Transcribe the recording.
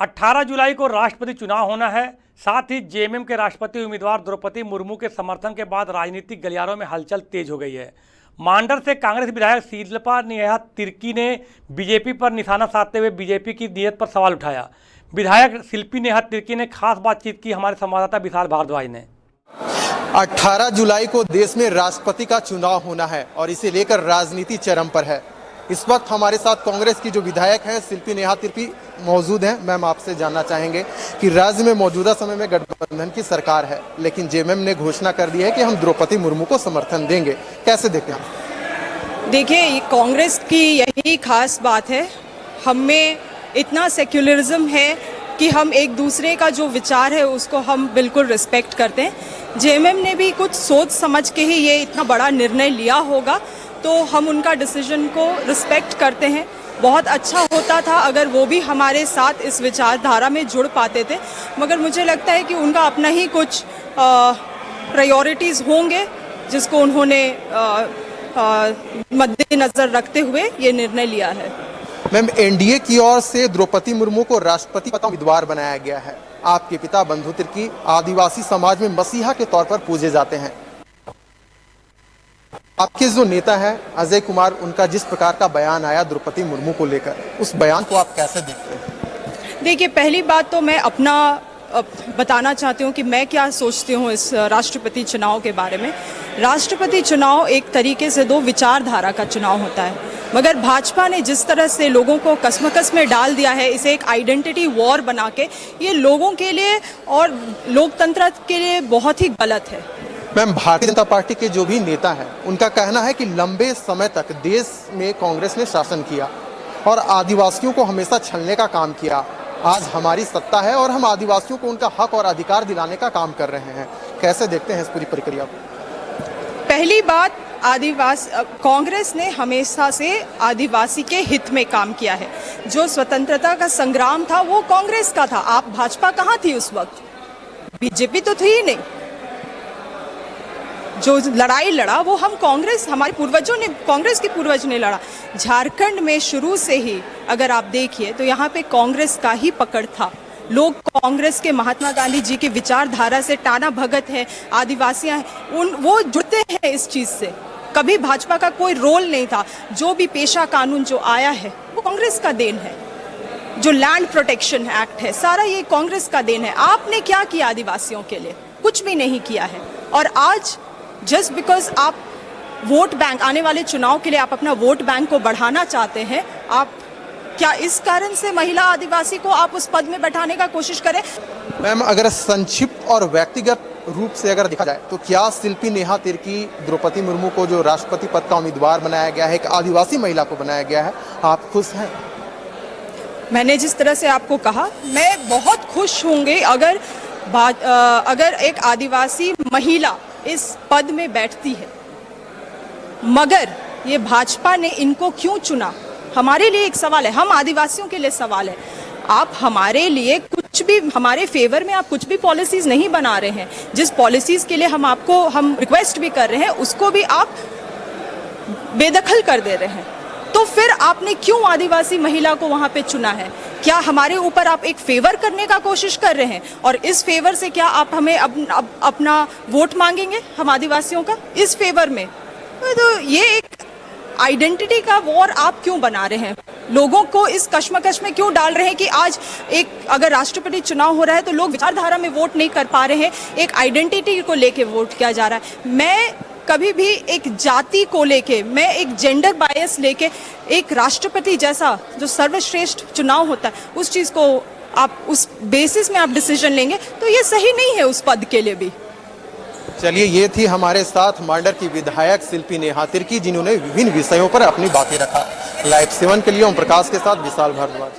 18 जुलाई को राष्ट्रपति चुनाव होना है। साथ ही जेएमएम के राष्ट्रपति उम्मीदवार द्रौपदी मुर्मू के समर्थन के बाद राजनीतिक गलियारों में हलचल तेज हो गई है। मांडर से कांग्रेस विधायक शिल्पा नेहा तिर्की ने बीजेपी पर निशाना साधते हुए बीजेपी की नीयत पर सवाल उठाया। विधायक शिल्पी नेहा तिर्की ने खास बातचीत की हमारे संवाददाता विशाल भारद्वाज ने। 18 जुलाई को देश में राष्ट्रपति का चुनाव होना है और इसे लेकर राजनीति चरम पर है। इस वक्त हमारे साथ कांग्रेस की जो विधायक हैं शिल्पी नेहा तिर्की मौजूद हैं। मैम, आपसे जानना चाहेंगे कि राज्य में मौजूदा समय में गठबंधन की सरकार है, लेकिन जेएमएम ने घोषणा कर दी है कि हम द्रौपदी मुर्मू को समर्थन देंगे। कैसे देखते हैं? देखिए, कांग्रेस की यही खास बात है। हम में इतना सेक्युलरिज्म है कि हम एक दूसरे का जो विचार है उसको हम बिल्कुल रिस्पेक्ट करते हैं। जेएमएम ने भी कुछ सोच समझ के ही ये इतना बड़ा निर्णय लिया होगा, तो हम उनका डिसीजन को रिस्पेक्ट करते हैं। बहुत अच्छा होता था अगर वो भी हमारे साथ इस विचारधारा में जुड़ पाते थे, मगर मुझे लगता है कि उनका अपना ही कुछ प्रायोरिटीज़ होंगे जिसको उन्होंने मद्देनज़र रखते हुए ये निर्णय लिया है। मैम, एनडीए की ओर से द्रौपदी मुर्मू को राष्ट्रपति पद का उम्मीदवार बनाया गया है। आपके पिता बंधु तिर्की आदिवासी समाज में मसीहा के तौर पर पूजे जाते हैं। आपके जो नेता हैं अजय कुमार, उनका जिस प्रकार का बयान आया द्रौपदी मुर्मू को लेकर, उस बयान को आप कैसे देखते हैं? देखिए, पहली बात तो मैं अपना बताना चाहती हूँ कि मैं क्या सोचती हूँ इस राष्ट्रपति चुनाव के बारे में। राष्ट्रपति चुनाव एक तरीके से दो विचारधारा का चुनाव होता है, मगर भाजपा ने जिस तरह से लोगों को कसमकस में डाल दिया है, इसे एक आइडेंटिटी वॉर बना के, ये लोगों के लिए और लोकतंत्र के लिए बहुत ही गलत है। मैम, भारतीय जनता पार्टी के जो भी नेता हैं उनका कहना है कि लंबे समय तक देश में कांग्रेस ने शासन किया और आदिवासियों को हमेशा छलने का काम किया। आज हमारी सत्ता है और हम आदिवासियों को उनका हक और अधिकार दिलाने का काम कर रहे हैं। कैसे देखते हैं इस पूरी प्रक्रिया को? पहली बात, कांग्रेस ने हमेशा से आदिवासी के हित में काम किया है। जो स्वतंत्रता का संग्राम था वो कांग्रेस का था। आप भाजपा कहाँ थी उस वक्त? बीजेपी तो थी ही नहीं। जो लड़ाई लड़ा वो हम कांग्रेस, हमारे पूर्वजों ने, कांग्रेस के पूर्वज ने लड़ा। झारखंड में शुरू से ही अगर आप देखिए तो यहाँ पे कांग्रेस का ही पकड़ था। लोग कांग्रेस के, महात्मा गांधी जी के विचारधारा से टाना भगत है, आदिवासियां हैं, वो जुड़ते हैं इस चीज़ से। कभी भाजपा का कोई रोल नहीं था। जो भी पेशा कानून जो आया है वो कांग्रेस का देन है। जो लैंड प्रोटेक्शन एक्ट है, सारा ये कांग्रेस का देन है। आपने क्या किया आदिवासियों के लिए? कुछ भी नहीं किया है। और आज जस्ट बिकॉज आप वोट बैंक, आने वाले चुनाव के लिए आप अपना वोट बैंक को बढ़ाना चाहते हैं, आप क्या इस कारण से महिला आदिवासी को आप उस पद में बैठाने का कोशिश करें? मैम, अगर संक्षिप्त और व्यक्तिगत रूप से अगर देखा जाए तो क्या शिल्पी नेहा तिर्की द्रौपदी मुर्मू को जो राष्ट्रपति पद का उम्मीदवार बनाया गया है, एक आदिवासी महिला को बनाया गया है, आप खुश हैं? मैंने जिस तरह से आपको कहा, मैं बहुत खुश होंगी अगर एक आदिवासी महिला इस पद में बैठती है। मगर ये भाजपा ने इनको क्यों चुना, हमारे लिए एक सवाल है। हम आदिवासियों के लिए सवाल है। आप हमारे लिए कुछ भी, हमारे फेवर में आप कुछ भी पॉलिसीज नहीं बना रहे हैं। जिस पॉलिसीज के लिए हम रिक्वेस्ट भी कर रहे हैं उसको भी आप बेदखल कर दे रहे हैं। तो फिर आपने क्यों आदिवासी महिला को वहां पे चुना है? क्या हमारे ऊपर आप एक फेवर करने का कोशिश कर रहे हैं? और इस फेवर से क्या आप हमें अपना वोट मांगेंगे हम आदिवासियों का इस फेवर में? तो ये एक आइडेंटिटी का वॉर आप क्यों बना रहे हैं? लोगों को इस कश्मकश में क्यों डाल रहे हैं कि आज एक अगर राष्ट्रपति चुनाव हो रहा है तो लोग विचारधारा में वोट नहीं कर पा रहे हैं, एक आइडेंटिटी को लेके वोट किया जा रहा है। मैं कभी भी एक जाति को लेके, मैं एक जेंडर बायस लेके एक राष्ट्रपति जैसा जो सर्वश्रेष्ठ चुनाव होता है उस चीज़ को आप उस बेसिस में आप डिसीजन लेंगे तो ये सही नहीं है उस पद के लिए भी। चलिए, ये थी हमारे साथ मांडर की विधायक शिल्पी नेहा तिर्की, जिन्होंने विभिन्न विषयों पर अपनी बातें रखा। लाइव 7 के लिए ओम प्रकाश के साथ विशाल भारद्वाज।